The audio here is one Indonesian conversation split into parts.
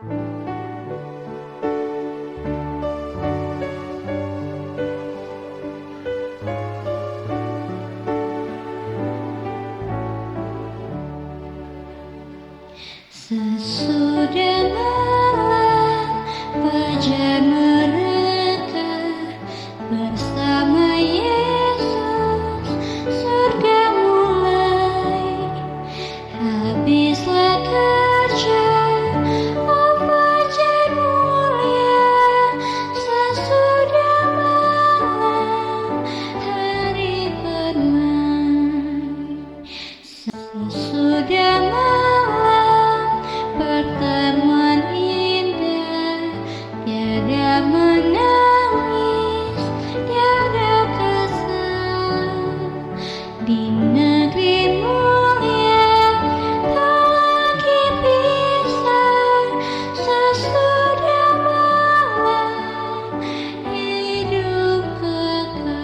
Sesudah malam fajar mereka bersama Yesus, surga mulai. Habislah kerja, oh fajar mulia. Sesudah malam hari bermain. Sesudah malam pertemuan indah, tiada menangis, tiada kesal. Di negeri mulia tak lagi pisah. Sesudah malam hidup kekal.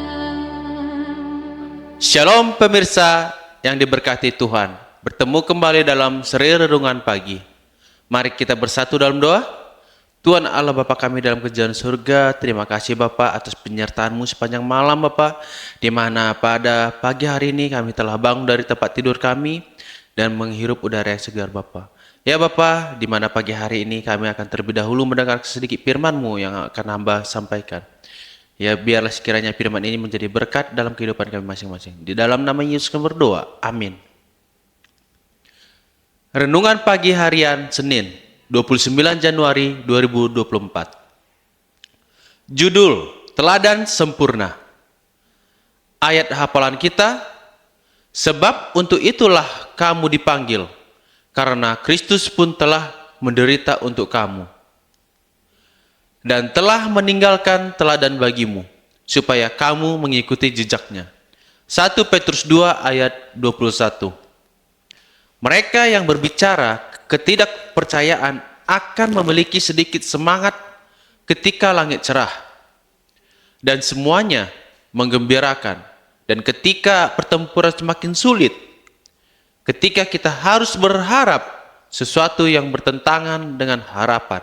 Shalom pemirsa yang diberkati Tuhan. Bertemu kembali dalam seri renungan pagi. Mari kita bersatu dalam doa. Tuhan Allah Bapa kami dalam kerajaan surga, terima kasih Bapa atas penyertaan-Mu sepanjang malam Bapa, di mana pada pagi hari ini kami telah bangun dari tempat tidur kami dan menghirup udara yang segar Bapa. Ya Bapa, di mana pagi hari ini kami akan terlebih dahulu mendengar sedikit firman-Mu yang akan hamba sampaikan. Ya biarlah sekiranya firman ini menjadi berkat dalam kehidupan kami masing-masing. Di dalam nama Yesus kami berdoa. Amin. Renungan pagi harian Senin, 29 Januari 2024. Judul, Teladan Sempurna. Ayat hafalan kita, sebab untuk itulah kamu dipanggil, karena Kristus pun telah menderita untuk kamu, dan telah meninggalkan teladan bagimu, supaya kamu mengikuti jejaknya. 1 Petrus 2 ayat 21. Mereka yang berbicara ketidakpercayaan akan memiliki sedikit semangat ketika langit cerah, dan semuanya menggembirakan. Dan ketika pertempuran semakin sulit, ketika kita harus berharap sesuatu yang bertentangan dengan harapan,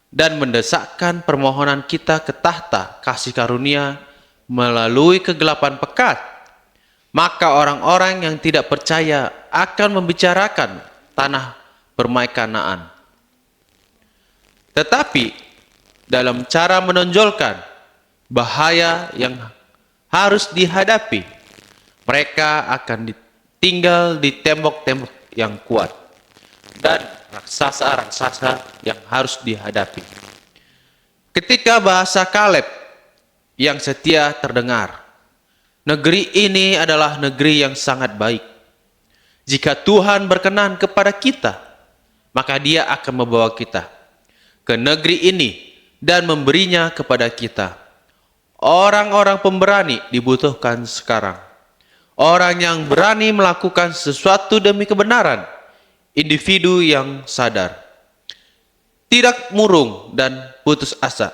dan mendesakkan permohonan kita ke tahta kasih karunia melalui kegelapan pekat, maka orang-orang yang tidak percaya akan membicarakan tanah bermain Kanaan. Tetapi dalam cara menonjolkan bahaya yang harus dihadapi, mereka akan tinggal di tembok-tembok yang kuat dan raksasa-raksasa yang harus dihadapi. Ketika bahasa Kaleb yang setia terdengar, negeri ini adalah negeri yang sangat baik. Jika Tuhan berkenan kepada kita, maka Dia akan membawa kita ke negeri ini dan memberinya kepada kita. Orang-orang pemberani dibutuhkan sekarang. Orang yang berani melakukan sesuatu demi kebenaran. Individu yang sadar, tidak murung dan putus asa.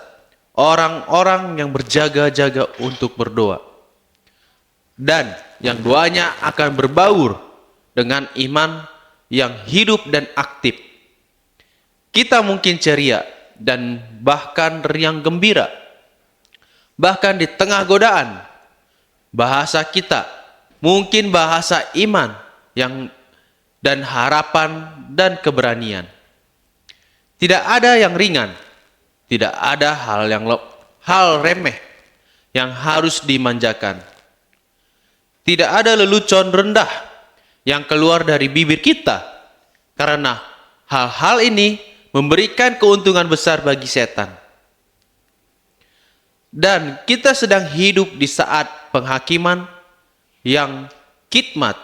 Orang-orang yang berjaga-jaga untuk berdoa, dan yang doanya akan berbaur dengan iman yang hidup dan aktif. Kita mungkin ceria dan bahkan riang gembira, bahkan di tengah godaan. Bahasa kita mungkin bahasa iman yang dan harapan dan keberanian. Tidak ada yang ringan, tidak ada hal remeh yang harus dimanjakan. Tidak ada lelucon rendah yang keluar dari bibir kita, karena hal-hal ini memberikan keuntungan besar bagi setan. Dan kita sedang hidup di saat penghakiman yang khidmat,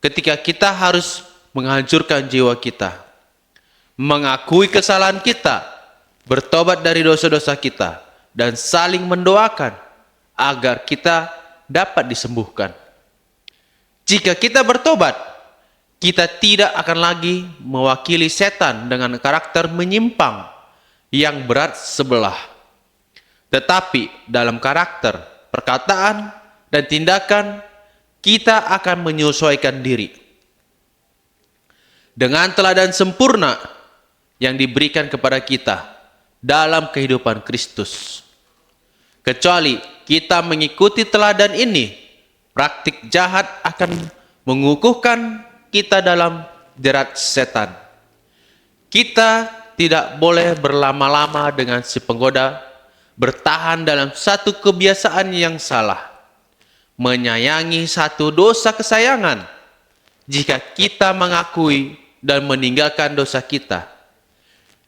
ketika kita harus menghancurkan jiwa kita, mengakui kesalahan kita, bertobat dari dosa-dosa kita, dan saling mendoakan agar kita dapat disembuhkan. Jika kita bertobat, kita tidak akan lagi mewakili setan dengan karakter menyimpang yang berat sebelah. Tetapi dalam karakter, perkataan, dan tindakan, kita akan menyesuaikan diri dengan teladan sempurna yang diberikan kepada kita dalam kehidupan Kristus. Kecuali kita mengikuti teladan ini, praktik jahat akan mengukuhkan kita dalam jerat setan. Kita tidak boleh berlama-lama dengan si penggoda, bertahan dalam satu kebiasaan yang salah, menyayangi satu dosa kesayangan. Jika kita mengakui dan meninggalkan dosa kita,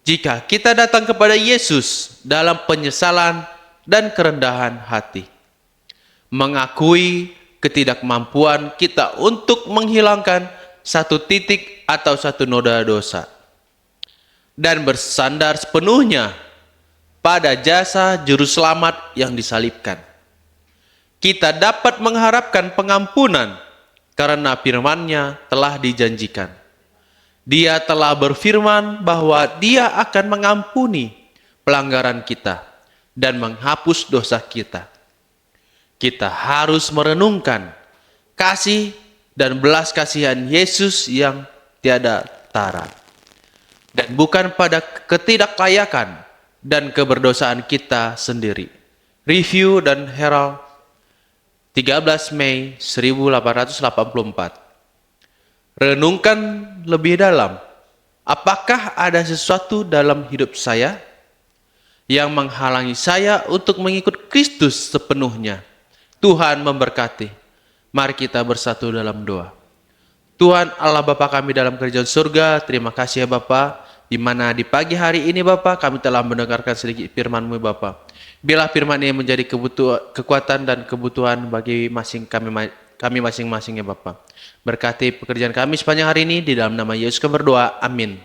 jika kita datang kepada Yesus dalam penyesalan dan kerendahan hati, mengakui ketidakmampuan kita untuk menghilangkan satu titik atau satu noda dosa, dan bersandar sepenuhnya pada jasa juru selamat yang disalibkan, kita dapat mengharapkan pengampunan karena firman-Nya telah dijanjikan. Dia telah berfirman bahwa Dia akan mengampuni pelanggaran kita dan menghapus dosa kita. Kita harus merenungkan kasih dan belas kasihan Yesus yang tiada tara, dan bukan pada ketidaklayakan dan keberdosaan kita sendiri. Review dan Herald 13 Mei 1884. Renungkan lebih dalam, apakah ada sesuatu dalam hidup saya yang menghalangi saya untuk mengikut Kristus sepenuhnya? Tuhan memberkati. Mari kita bersatu dalam doa. Tuhan Allah Bapa kami dalam kerajaan surga, terima kasih ya Bapa, di mana di pagi hari ini Bapa kami telah mendengarkan sedikit firman-Mu Bapa. Biarlah firman ini menjadi kekuatan dan kebutuhan bagi kami masing-masing ya Bapa. Berkati pekerjaan kami sepanjang hari ini, di dalam nama Yesus kami berdoa, amin.